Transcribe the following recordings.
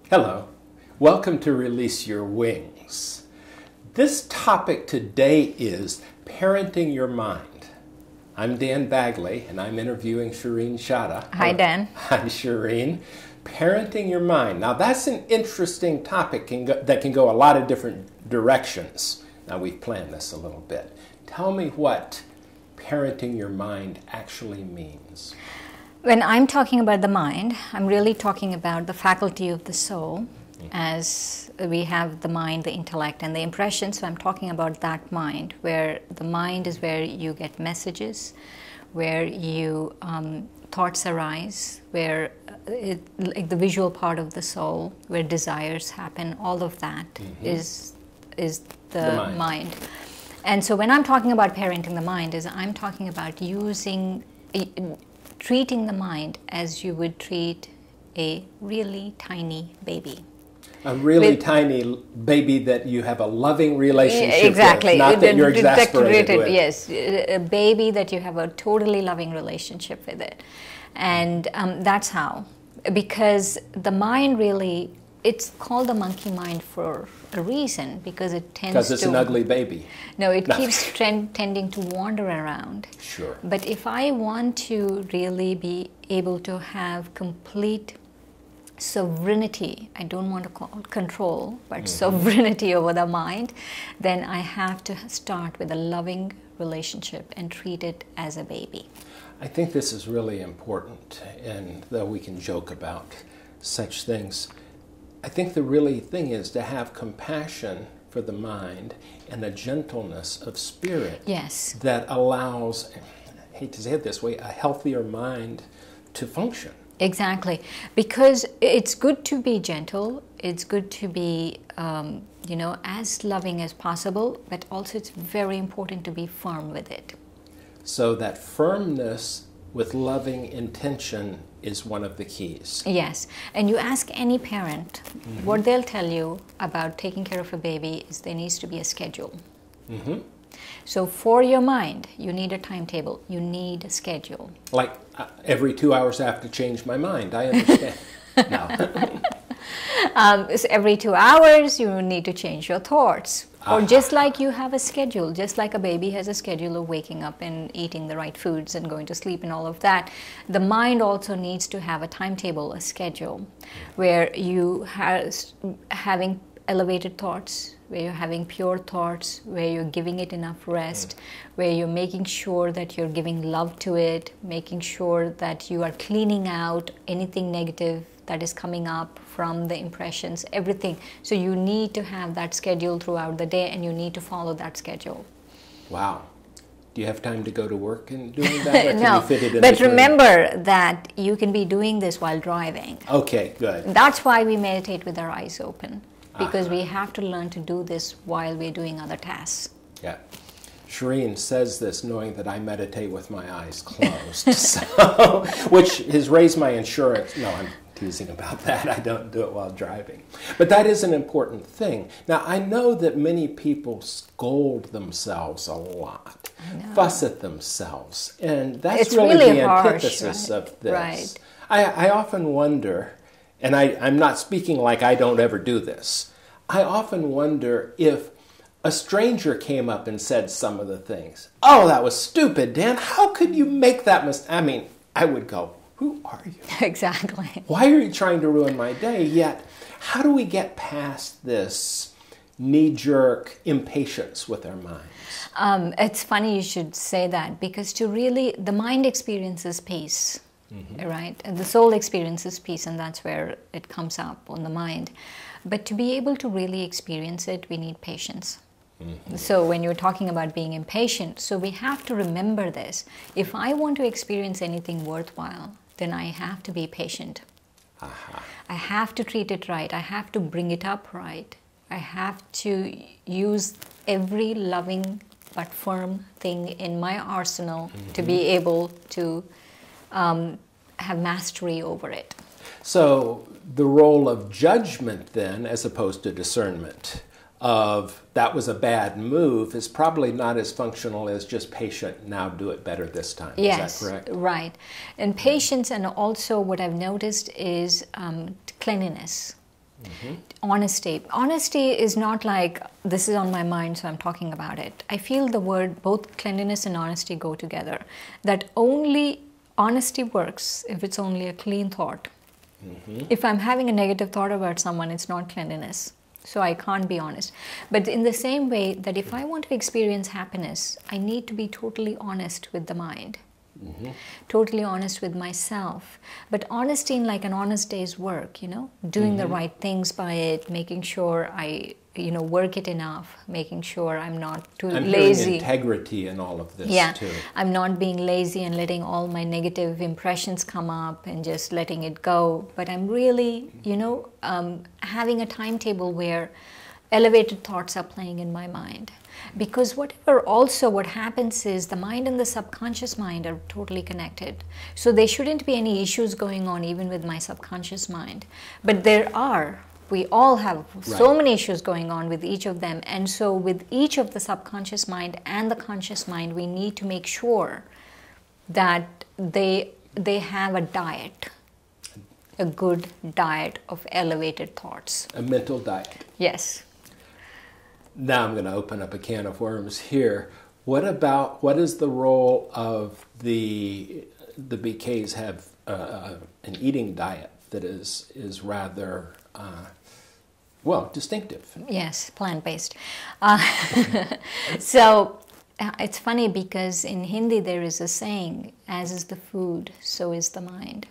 Hello. Welcome to Release Your Wings. This topic today is parenting your mind. I'm Dan Bagley, and I'm interviewing Shireen Shada. Hi, Dan. Hi, Shireen. Parenting your mind. Now, that's an interesting topic that can go a lot of different directions. Now, we've planned this a little bit. Tell me what parenting your mind actually means. When I'm talking about the mind, I'm really talking about the faculty of the soul, as we have the mind, the intellect, and the impression. So I'm talking about that mind, where the mind is where you get messages, where you thoughts arise, where like the visual part of the soul, where desires happen. All of that is the mind. And so when I'm talking about parenting the mind, I'm talking about treating the mind as you would treat a really tiny baby. A really tiny baby that you have a loving relationship exactly. with, not that you're exasperated with. Yes, a baby that you have a totally loving relationship with it. And that's how. Because the mind really, it's called the monkey mind for a reason, because it tends to... Because it's an ugly baby. No, it keeps tending to wander around. Sure. But if I want to really be able to have complete sovereignty, I don't want to call it control, but sovereignty over the mind, then I have to start with a loving relationship and treat it as a baby. I think this is really important, and though we can joke about such things, I think the really thing is to have compassion for the mind and a gentleness of spirit. Yes. That allows, I hate to say it this way, a healthier mind to function. Exactly. Because it's good to be gentle, it's good to be, as loving as possible, but also it's very important to be firm with it. So that firmness with loving intention is one of the keys. Yes, and you ask any parent, what they'll tell you about taking care of a baby is there needs to be a schedule. So for your mind, you need a timetable, you need a schedule. Like every 2 hours I have to change my mind, I understand. No. So every 2 hours, you need to change your thoughts. Or just like you have a schedule, just like a baby has a schedule of waking up and eating the right foods and going to sleep and all of that, the mind also needs to have a timetable, a schedule, where you having elevated thoughts, where you're having pure thoughts, where you're giving it enough rest, where you're making sure that you're giving love to it, making sure that you are cleaning out anything negative that is coming up from the impressions, everything. So you need to have that schedule throughout the day, and you need to follow that schedule. Wow. Do you have time to go to work and doing that? Or can No, you fit it in but between? remember that you can be doing this while driving. Okay, good. That's why we meditate with our eyes open, because we have to learn to do this while we're doing other tasks. Yeah. Shireen says this knowing that I meditate with my eyes closed, so, which has raised my insurance. No, I'm teasing about that. I don't do it while driving. But that is an important thing. Now, I know that many people scold themselves a lot, fuss at themselves, and that's really the antithesis of this. Right. I often wonder, and I'm not speaking like I don't ever do this, I often wonder if a stranger came up and said some of the things. Oh, that was stupid, Dan. How could you make that mistake? I mean, I would go, who are you? Exactly. Why are you trying to ruin my day? Yet, how do we get past this knee-jerk impatience with our minds? It's funny you should say that, because the mind experiences peace, right? And the soul experiences peace, and that's where it comes up on the mind. But to be able to really experience it, we need patience. So when you're talking about being impatient, so we have to remember this. If I want to experience anything worthwhile, then I have to be patient. I have to treat it right. I have to bring it up right. I have to use every loving but firm thing in my arsenal to be able to have mastery over it. So the role of judgment then, as opposed to discernment, of that was a bad move is probably not as functional as just patient, now do it better this time. Yes, is that correct? Right. And patience, and also what I've noticed is cleanliness. Honesty. Honesty is not like, this is on my mind, so I'm talking about it. I feel the word, both cleanliness and honesty go together. That only honesty works if it's only a clean thought. If I'm having a negative thought about someone, it's not cleanliness. So I can't be honest. But in the same way that if I want to experience happiness, I need to be totally honest with the mind. Totally honest with myself. But honesty in like an honest day's work, you know, doing the right things by it, making sure I, you know, work it enough, making sure I'm not too lazy. Hearing integrity in all of this too. I'm not being lazy and letting all my negative impressions come up and just letting it go. But I'm really, you know, having a timetable where elevated thoughts are playing in my mind. Because what happens is the mind and the subconscious mind are totally connected. So there shouldn't be any issues going on even with my subconscious mind. But there are. We all have so many issues going on with each of them. And so with each of the subconscious mind and the conscious mind, we need to make sure that they have a diet, a good diet of elevated thoughts. A mental diet. Yes. Now I'm going to open up a can of worms here. What is the role of the BKs have an eating diet that is rather distinctive? Yes, plant-based. So it's funny because in Hindi there is a saying, as is the food, so is the mind.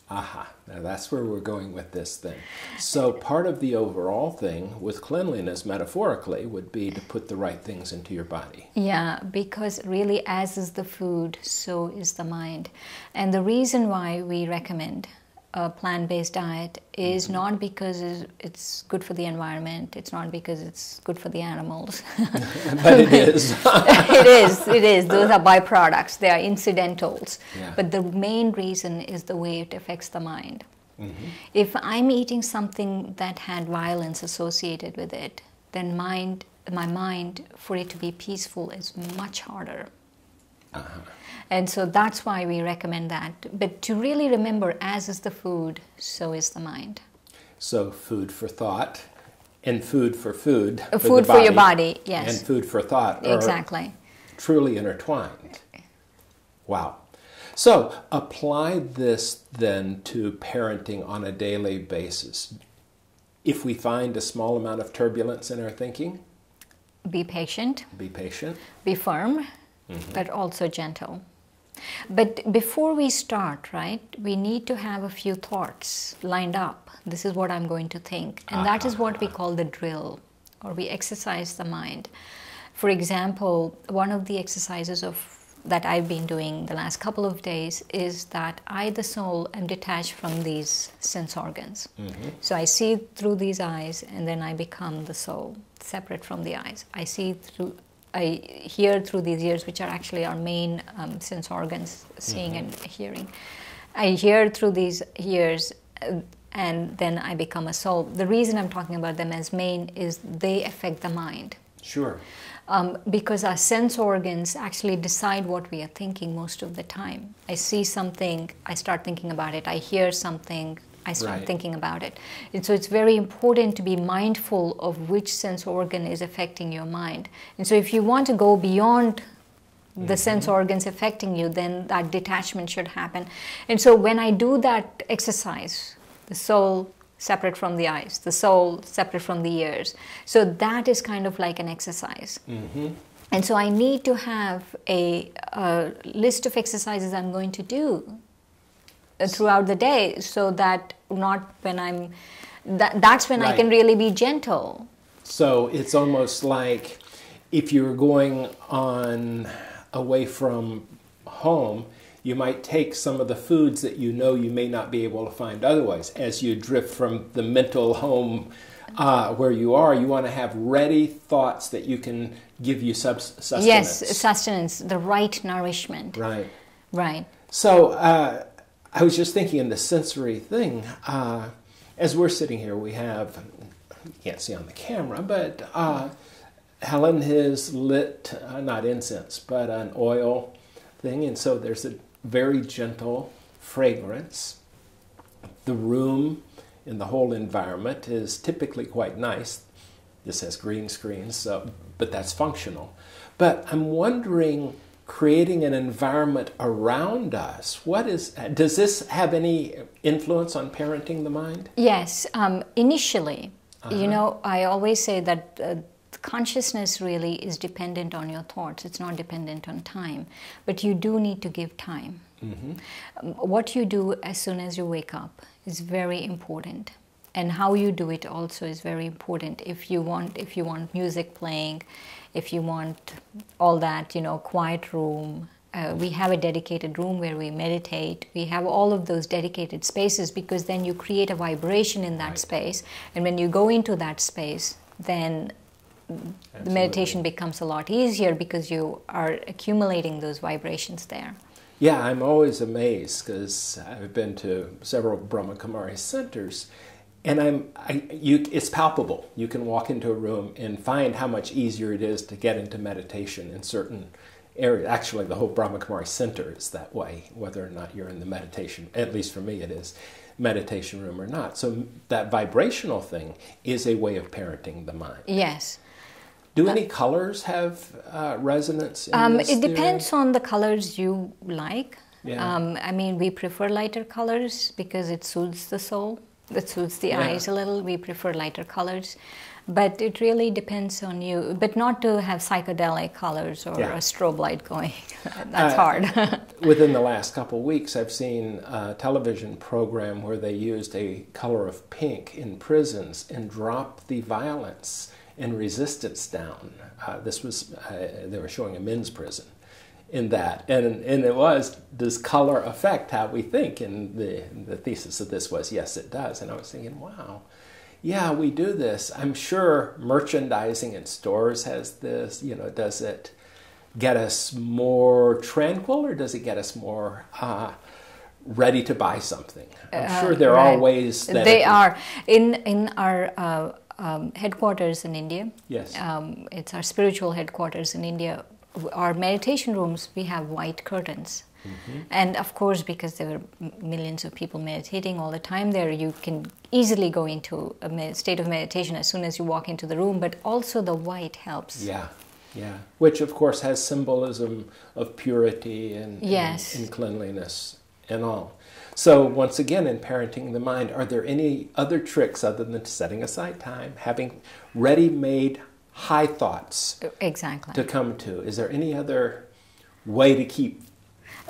Aha, now that's where we're going with this thing. So part of the overall thing with cleanliness, metaphorically, would be to put the right things into your body. Yeah, because really as is the food, so is the mind. And the reason why we recommend a plant-based diet is not because it's good for the environment, it's not because it's good for the animals. But it is. It is. Those are byproducts, they are incidentals. Yeah. But the main reason is the way it affects the mind. If I'm eating something that had violence associated with it, then my mind, for it to be peaceful, is much harder. And so that's why we recommend that. But to really remember, as is the food, so is the mind. So food for thought and food for food. Food for your body, yes. And food for thought exactly. Are truly intertwined. Wow. So apply this then to parenting on a daily basis. If we find a small amount of turbulence in our thinking, be patient. Be patient. Be firm, but also gentle. But before we start, right, we need to have a few thoughts lined up. This is what I'm going to think. And that is what we call the drill, or we exercise the mind. For example, one of the exercises that I've been doing the last couple of days is that I, the soul, am detached from these sense organs. So I see through these eyes, and then I become the soul, separate from the eyes. I hear through these ears, which are actually our main sense organs, seeing and hearing. I hear through these ears, and then I become a soul. The reason I'm talking about them as main is they affect the mind. Sure. Because our sense organs actually decide what we are thinking most of the time. I see something, I start thinking about it. I hear something, I start thinking about it. And so it's very important to be mindful of which sense organ is affecting your mind. And so if you want to go beyond the sense organs affecting you, then that detachment should happen. And so when I do that exercise, the soul separate from the eyes, the soul separate from the ears, so that is kind of like an exercise. And so I need to have a list of exercises I'm going to do throughout the day, so that not when that's when I can really be gentle. So it's almost like if you're going on away from home, you might take some of the foods that you know you may not be able to find otherwise. As you drift from the mental home where you are, you want to have ready thoughts that you can give you sustenance. Yes, sustenance, the right nourishment. Right. Right. So I was just thinking in the sensory thing, as we're sitting here, we have, you can't see on the camera, but Helen has lit, not incense, but an oil thing, and so there's a very gentle fragrance. The room in the whole environment is typically quite nice. This has green screens, so, but that's functional. But I'm wondering, creating an environment around us, does this have any influence on parenting the mind? Yes, initially, you know, I always say that consciousness really is dependent on your thoughts. It's not dependent on time, but you do need to give time. What you do as soon as you wake up is very important, and how you do it also is very important. If you want music playing, if you want all that, you know, quiet room. We have a dedicated room where we meditate. We have all of those dedicated spaces, because then you create a vibration in that space, and when you go into that space, then the meditation becomes a lot easier because you are accumulating those vibrations there. Yeah, I'm always amazed because I've been to several Brahma Kumari centers, and it's palpable. You can walk into a room and find how much easier it is to get into meditation in certain areas. Actually, the whole Brahma Kumari center is that way, whether or not you're in the meditation, at least for me it is, meditation room or not. So that vibrational thing is a way of parenting the mind. Yes. Do any colors have resonance in this It depends on the colors you like. Yeah. I mean, we prefer lighter colors because it soothes the soul. It soothes the eyes a little. We prefer lighter colors. But it really depends on you. But not to have psychedelic colors or a strobe light going. That's hard. Within the last couple of weeks, I've seen a television program where they used a color of pink in prisons and dropped the violence and resistance down. They were showing a men's prison in that. And it was, does color affect how we think? And the thesis of this was, yes, it does. And I was thinking, wow, yeah, we do this. I'm sure merchandising in stores has this. You know, does it get us more tranquil, or does it get us more ready to buy something? I'm sure there are ways that they are. In our headquarters in India. Yes. It's our spiritual headquarters in India. Our meditation rooms, we have white curtains. And of course, because there were millions of people meditating all the time there, you can easily go into a state of meditation as soon as you walk into the room, but also the white helps. Yeah, yeah. Which of course has symbolism of purity and cleanliness and all. So once again, in parenting the mind, are there any other tricks other than setting aside time, having ready-made high thoughts to come to? Is there any other way to be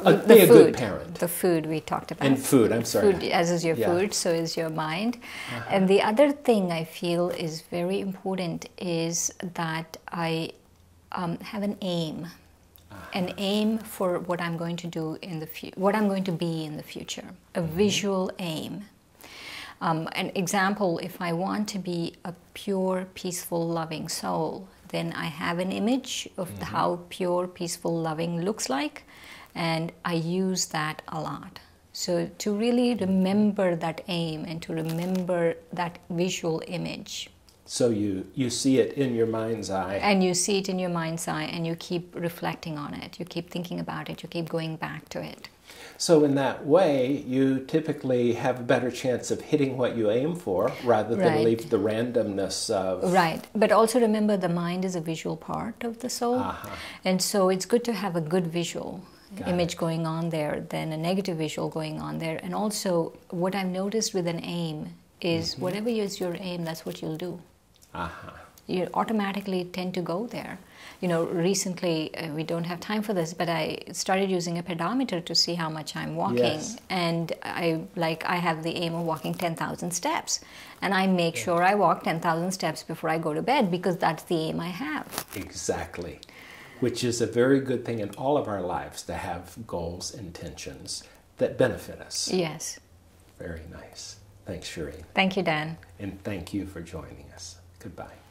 a good parent? The food we talked about. And food, I'm sorry. Food, as is your food, so is your mind. And the other thing I feel is very important is that I have an aim. An aim for what I'm going to do in the what I'm going to be in the future, a visual aim. An example, if I want to be a pure, peaceful, loving soul, then I have an image of how pure, peaceful, loving looks like, and I use that a lot. So to really remember that aim and to remember that visual image. So you see it in your mind's eye. And you see it in your mind's eye, and you keep reflecting on it. You keep thinking about it. You keep going back to it. So in that way, you typically have a better chance of hitting what you aim for rather than leave the randomness of... Right. But also remember, the mind is a visual part of the soul. And so it's good to have a good visual image going on there than a negative visual going on there. And also, what I've noticed with an aim is whatever is your aim, that's what you'll do. You automatically tend to go there. You know, recently, we don't have time for this, but I started using a pedometer to see how much I'm walking. And I have the aim of walking 10,000 steps. And I make sure I walk 10,000 steps before I go to bed, because that's the aim I have. Exactly. Which is a very good thing in all of our lives, to have goals, intentions that benefit us. Yes. Very nice. Thanks, Shireen. Thank you, Dan. And thank you for joining us. Goodbye.